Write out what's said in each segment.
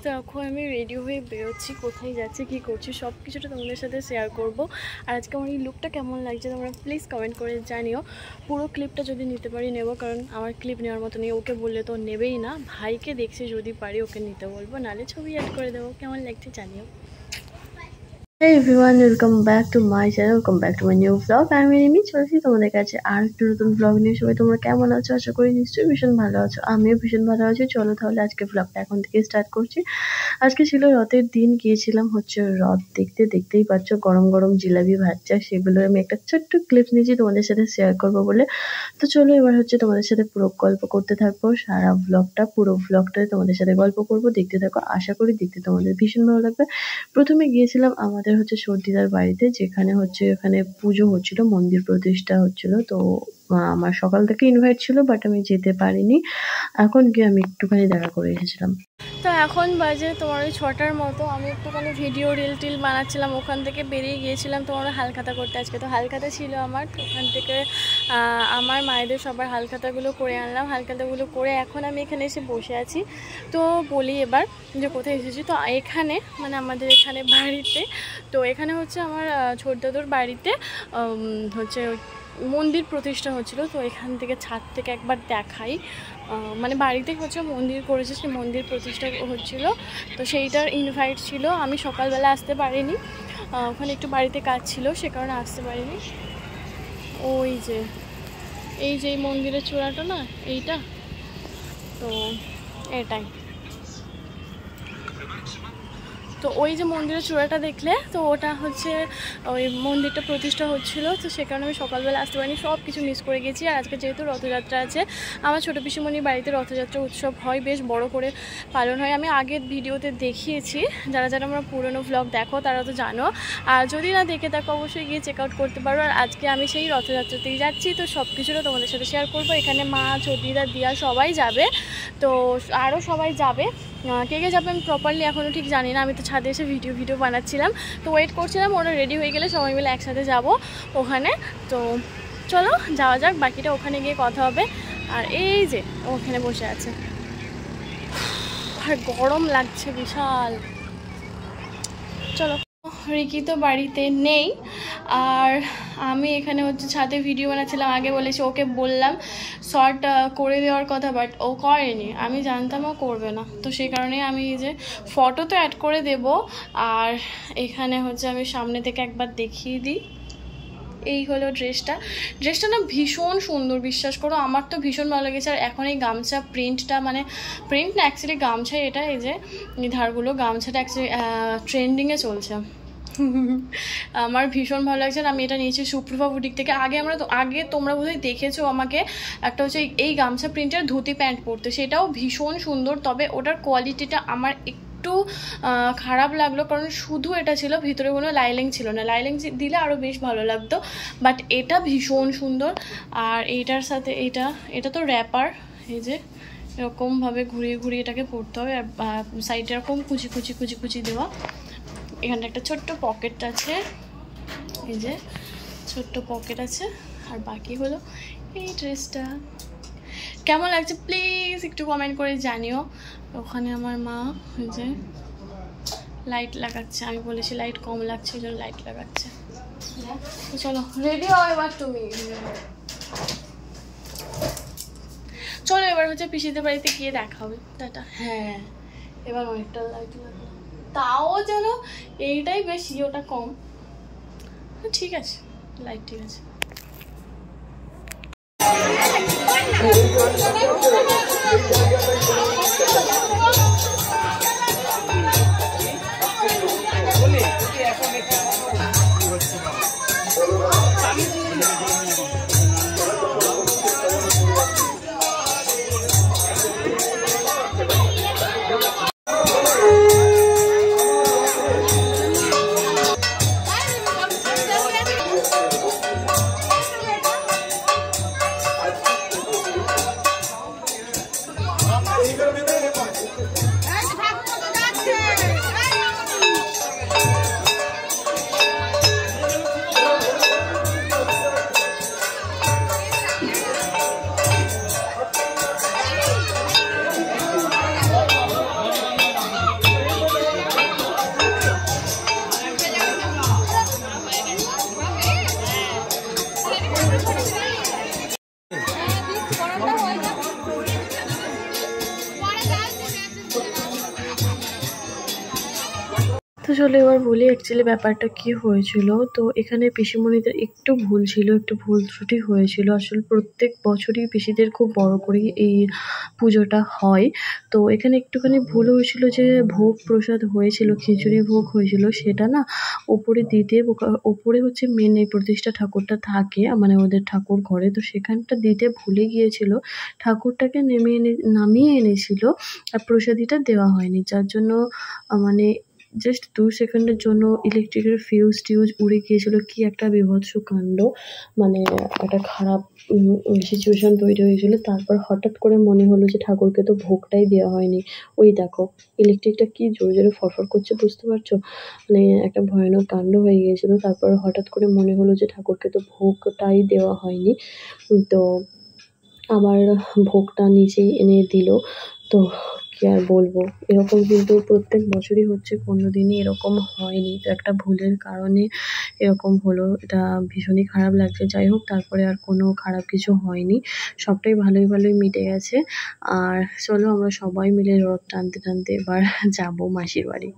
তো এখন আমি রেডি হয়ে বেরোচ্ছি, কোথায় যাচ্ছি, কী করছি সব কিছুটা তোমাদের সাথে শেয়ার করব। আর আজকে আমার এই লুকটা কেমন লাগছে তোমরা প্লিজ কমেন্ট করে জানিও। পুরো ক্লিপটা যদি নিতে পারি নেব, কারণ আমার ক্লিপ নেওয়ার মতো নেই। ওকে বললে তো নেবেই না, ভাইকে দেখছি যদি পারি ওকে নিতে বলবো, নাহলে ছবি অ্যাড করে দেবো। কেমন লাগছে জানিও। Hey everyone, welcome back to my channel, welcome back to my new vlog. আমি রিমি চলছি তোমাদের কাছে আর একটু নতুন vlog নিয়ে। সবাই তোমরা কেমন আছো? আশা করি নিশ্চয়ই ভীষণ ভালো আছো। আমিও ভীষণ ভালো আছি। চলো তাহলে আজকে vlogটা এখন থেকে স্টার্ট করছি। আজকে ছিল রথের দিন, গিয়েছিলাম হচ্ছে রথ দেখতে। দেখতেই পাচ্ছ গরম গরম জিলাপি ভাজা, সেগুলো আমি একটা ছোট্ট ক্লিপ নিয়েছি তোমাদের সাথে শেয়ার করবো বলে। তো চলো এবার হচ্ছে তোমাদের সাথে পুরো গল্প করতে থাকবো। সারা vlogটা, পুরো vlogটাই তোমাদের সাথে গল্প করবো, দেখতে থাকো। আশা করি দেখতে তোমাদের ভীষণ ভালো লাগবে। প্রথমে গিয়েছিলাম আমাদের হচ্ছে সর্দিদার বাড়িতে, যেখানে হচ্ছে এখানে পুজো হচ্ছিল, মন্দির প্রতিষ্ঠা হচ্ছিল। তো আমার সকাল থেকে ইনভাইট ছিল, বাট আমি যেতে পারিনি। এখন গিয়ে আমি একটুখানি দেখা করে এসেছিলাম। তো এখন বাজে তোমার ওই 6টার মতো। আমি একটুখানি ভিডিও রিল টিল বানাচ্ছিলাম, ওখান থেকে বেরিয়ে গিয়েছিলাম তোমার হালখাতা করতে। আজকে তো হালখাতা ছিল আমার, তো ওখান থেকে আমার মায়েদের সবার হালখাতাগুলো করে আনলাম। হালখাতাগুলো করে এখন আমি এখানে এসে বসে আছি। তো বলি এবার যে কোথায় এসেছি। তো এখানে মানে আমাদের এখানে বাড়িতে, তো এখানে হচ্ছে আমার ছোটদাদুর বাড়িতে হচ্ছে মন্দির প্রতিষ্ঠা হচ্ছিল। তো এখান থেকে ছাদ থেকে একবার দেখাই, মানে বাড়িতে হচ্ছে মন্দির করেছে, সেই মন্দির প্রতিষ্ঠা হচ্ছিল। তো সেইটার ইনভাইট ছিল। আমি সকালবেলা আসতে পারিনি, ওখানে একটু বাড়িতে কাজ ছিল, সে কারণে আসতে পারিনি। ওই যে এই মন্দিরের চূড়াটা না, এইটা তো এটাই। তো ওই যে মন্দিরের চূড়াটা দেখলে, তো ওটা হচ্ছে ওই মন্দিরটা প্রতিষ্ঠা হচ্ছিল। তো সে কারণে আমি সকালবেলা আসতে পারিনি, সব কিছু মিস করে গেছি। আর আজকে যেহেতু রথযাত্রা আছে, আমার ছোটো পিসিমণির বাড়িতে রথযাত্রা উৎসব হয়, বেশ বড় করে পালন হয়। আমি আগের ভিডিওতে দেখিয়েছি, যারা যারা আমরা পুরনো ভ্লগ দেখো তারা তো জানো। আর যদি না দেখে থাকো অবশ্যই গিয়ে চেক আউট করতে পারো। আর আজকে আমি সেই রথযাত্রাতেই যাচ্ছি, তো সব কিছুটা তোমাদের সাথে শেয়ার করবো। এখানে মা, চটিরা, দিয়া সবাই যাবে, তো আরও সবাই যাবে। কে কে যাবে আমি প্রপারলি এখনও ঠিক জানি না। আমি তো ছাদে এসে ভিডিও বানাচ্ছিলাম, তো ওয়েট করছিলাম ওরা রেডি হয়ে গেলে সবাই মিলে একসাথে যাব ওখানে। তো চলো যাওয়া যাক, বাকিটা ওখানে গিয়ে কথা হবে। আর এই যে ওখানে বসে আছে, আর গরম লাগছে বিশাল। চলো, রিকি তো বাড়িতে নেই, আর আমি এখানে হচ্ছে ছাদে ভিডিও বানাচ্ছিলাম। আগে বলেছি, ওকে বললাম শর্ট করে দেওয়ার কথা, বাট ও করেনি। আমি জানতাম ও করবে না, তো সেই কারণে আমি এই যে ফটো তো অ্যাড করে দেব। আর এখানে হচ্ছে আমি সামনে থেকে একবার দেখিয়ে দিই। এই হলো ড্রেসটা না ভীষণ সুন্দর, বিশ্বাস করো আমার তো ভীষণ ভালো লেগেছে। আর এখন এই গামছা প্রিন্টটা, মানে প্রিন্ট না অ্যাকচুয়ালি গামছা, এটা এই যে এই ধারগুলো, গামছাটা অ্যাকচুয়ালি ট্রেন্ডিংয়ে চলছে। আমার ভীষণ ভালো লাগছে। আমি এটা নিয়েছি সুপ্রভা বুটিক থেকে। আগে তোমরা বোধহয় দেখেছো আমাকে একটা হচ্ছে এই গামছা প্রিন্টের ধুতি প্যান্ট পরতে, সেটাও ভীষণ সুন্দর। তবে ওটার কোয়ালিটিটা আমার একটু খারাপ লাগলো, কারণ শুধু এটা ছিল, ভিতরে কোনো লাইলিং ছিল না। লাইলিং দিলে আরও বেশ ভালো লাগতো, বাট এটা ভীষণ সুন্দর। আর এইটার সাথে এটা তো র্যাপার, এই যে এরকমভাবে ঘুরিয়ে ঘুরিয়ে এটাকে পরতে হবে। আর সাইডে এরকম কুচি দেওয়া। এখানে একটা ছোট্ট পকেট আছে, এই যে ছোট্ট পকেট আছে। আর বাকি হলো এই ড্রেসটা। কেমন লাগছে প্লিজ একটু কমেন্ট করে জানিও। ওখানে আমার মা এই যে লাইট লাগাচ্ছে, আমি বলেছি লাইট কম লাগছে, ওই জন্য লাইট লাগাচ্ছে। চলো রেডি হও এবার তুমি। চলো এবার হচ্ছে পিসিদের বাড়িতে গিয়ে দেখা হবে। টাটা। হ্যাঁ এবার অনেকটা লাইট লাগলো, তাও যেন এইটাই বেশি, ওটা কম। ঠিক আছে, লাইট ঠিক আছে। তো চলো এবার বলি অ্যাকচুয়ালি ব্যাপারটা কি হয়েছিল। তো এখানে পিসিমণিদের একটু ভুল ছিল, একটু ভুল ত্রুটি হয়েছিল। আসলে প্রত্যেক বছরই পিসিদের খুব বড় করেই এই পুজোটা হয়। তো এখানে একটুখানি ভুল হয়েছিল যে ভোগ প্রসাদ হয়েছিল, খিচুড়ি ভোগ হয়েছিল, সেটা না ওপরে দিতে ওপরে হচ্ছে মেন এই প্রতিষ্ঠা ঠাকুরটা থাকে, মানে ওদের ঠাকুর ঘরে। তো সেখানটা দিতে ভুলে গিয়েছিল, ঠাকুরটাকে নামিয়ে এনেছিল আর প্রসাদীটা দেওয়া হয়নি, যার জন্য মানে জাস্ট 2 সেকেন্ডের জন্য ইলেকট্রিকের ফিউজ উড়ে গিয়েছিল। কি একটা বীভৎস কাণ্ড, মানে একটা খারাপ সিচুয়েশন তৈরি হয়েছিল। তারপর হঠাৎ করে মনে হলো যে ঠাকুরকে তো ভোগটাই দেওয়া হয়নি। ওই দেখো ইলেকট্রিকটা কি জোরে জোরে ফরফর করছে, বুঝতে পারছো? মানে একটা ভয়ানক কাণ্ড হয়ে গিয়েছিল। তারপর হঠাৎ করে মনে হলো যে ঠাকুরকে তো ভোগটাই দেওয়া হয়নি। তো আবার ভোগটা নিচেই এনে দিল। তো কি আর বলবো, এরকম কিন্তু প্রত্যেক বছরই হচ্ছে, কোনোদিনই এরকম হয়নি। তো একটা ভুলের কারণে এরকম হলো, এটা ভীষণই খারাপ লাগছে। যাই হোক, তারপরে আর কোনো খারাপ কিছু হয়নি, সবটাই ভালোই মিটে গেছে। আর চলো আমরা সবাই মিলে রথ টানতে টানতে এবার যাবো মাসির বাড়ি।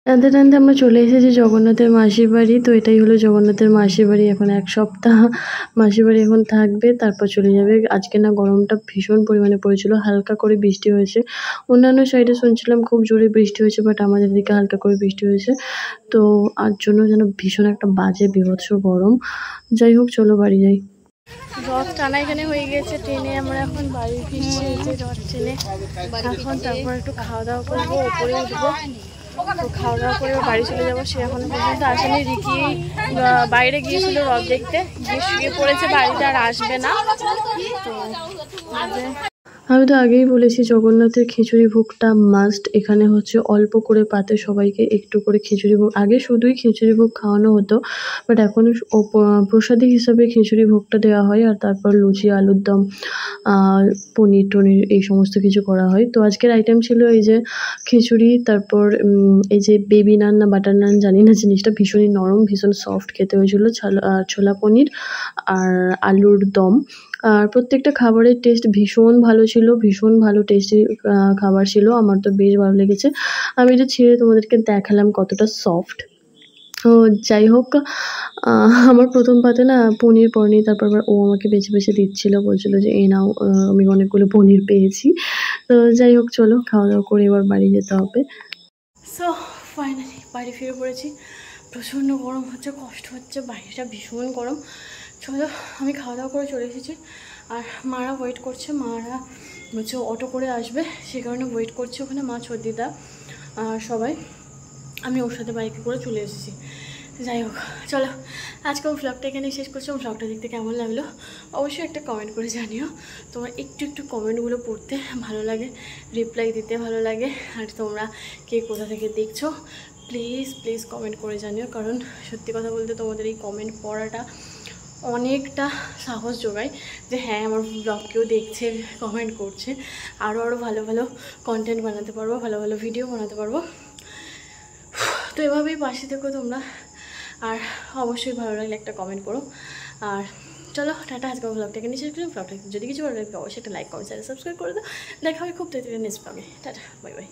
টানতে টানতে আমরা চলে এসেছি জগন্নাথের মাসির বাড়ি। তো এটাই হলো জগন্নাথের মাসির বাড়ি। এখন 1 সপ্তাহ মাসির বাড়ি এখন থাকবে, তারপর চলে যাবে। আজকে না গরমটা ভীষণ পরিমাণে পড়েছিল, হালকা করে বৃষ্টি হয়েছে। অন্যান্য সাইডে শুনছিলাম খুব জোরে বৃষ্টি হয়েছে, বাট আমাদের দিকে হালকা করে বৃষ্টি হয়েছে। তো আর জন্য যেন ভীষণ একটা বাজে বীভৎস গরম। যাই হোক, চলো বাড়ি যাই। রথ টানা এখানে হয়ে গেছে, ট্রেনে আমরা এখন বাড়ি ফিরছি। রথ ট্রেনে এখন তারপর একটু খাওয়া দাওয়া করবো, ওপরে উঠবো। তো খাওয়া দাওয়া করে বাড়ি চলে যাবো। সে এখনো পর্যন্ত আসেনি। রিকি বাইরে গিয়েছিল রথ দেখতে, গিয়ে শুয়ে পড়েছে, বাড়িতে আর আসবে না। তো আমি তো আগেই বলেছি জগন্নাথের খিচুড়ি ভোগটা মাস্ট। এখানে হচ্ছে অল্প করে পাতে সবাইকে একটু করে খিচুড়ি ভোগ, আগে শুধুই খিচুড়ি ভোগ খাওয়ানো হতো, বাট এখন প্রসাদী হিসাবে খিচুড়ি ভোগটা দেওয়া হয়। আর তারপর লুচি, আলুর দম, পনির টনির এই সমস্ত কিছু করা হয়। তো আজকের আইটেম ছিল এই যে খিচুড়ি, তারপর এই যে বেবি নান না বাটার নান জানি না, জিনিসটা ভীষণই নরম, ভীষণ সফট খেতে হয়েছিল। ছোলা পনির আর আলুর দম। আর প্রত্যেকটা খাবারের টেস্ট ভীষণ ভালো ছিল, ভীষণ ভালো টেস্টি খাবার ছিল। আমার তো বেশ ভালো লেগেছে। আমি এটা ছিঁড়ে তোমাদেরকে দেখালাম কতটা সফট। তো যাই হোক, আমার প্রথম পাতে না পনির পড়েনি। তারপর আবার ও আমাকে বেছে বেছে দিচ্ছিলো, বলছিলো যে এই নাও, আমি অনেকগুলো পনির পেয়েছি। তো যাই হোক, চলো খাওয়া দাওয়া করে এবার বাড়ি যেতে হবে। সো ফাইনালি বাড়ি ফিরে পড়েছি। প্রচণ্ড গরম হচ্ছে, কষ্ট হচ্ছে, বাইরেটা ভীষণ গরম। চলো, আমি খাওয়া দাওয়া করে চলে এসেছি। আর মারা ওয়েট করছে, মারা বলছে অটো করে আসবে, সে কারণে ওয়েট করছে ওখানে। মা, ছর্দিদা আর সবাই, আমি ওর সাথে বাইকে করে চলে এসেছি। যাই হোক, চলো আজকে ভ্লগটা এখানে শেষ করছি। ভ্লগটা দেখতে কেমন লাগলো অবশ্যই একটা কমেন্ট করে জানিও। তোমার একটু কমেন্টগুলো পড়তে ভালো লাগে, রিপ্লাই দিতে ভালো লাগে। আর তোমরা কে কোথা থেকে দেখছো প্লিজ কমেন্ট করে জানিও, কারণ সত্যি কথা বলতে তোমাদের এই কমেন্ট পড়াটা অনেকটা সাহস যোগায় যে হ্যাঁ, আমার ব্লগ কেউ দেখছে, কমেন্ট করছে। আরও ভালো কন্টেন্ট বানাতে পারবো, ভালো ভিডিও বানাতে পারবো। তো এভাবেই পাশে থেকো তোমরা, আর অবশ্যই ভালো লাগলে একটা কমেন্ট করো। আর চলো টাটা, আজকে ব্লগটাকে নিয়ে শেষ করি। ব্লগটা যদি কিছু ভালো লাগে অবশ্যই একটা লাইক, কমেন্ট, সাবস্ক্রাইব করে দাও। দেখা হবে খুব তাড়াতাড়ি নেক্সট ব্লগে। Tata, bye bye.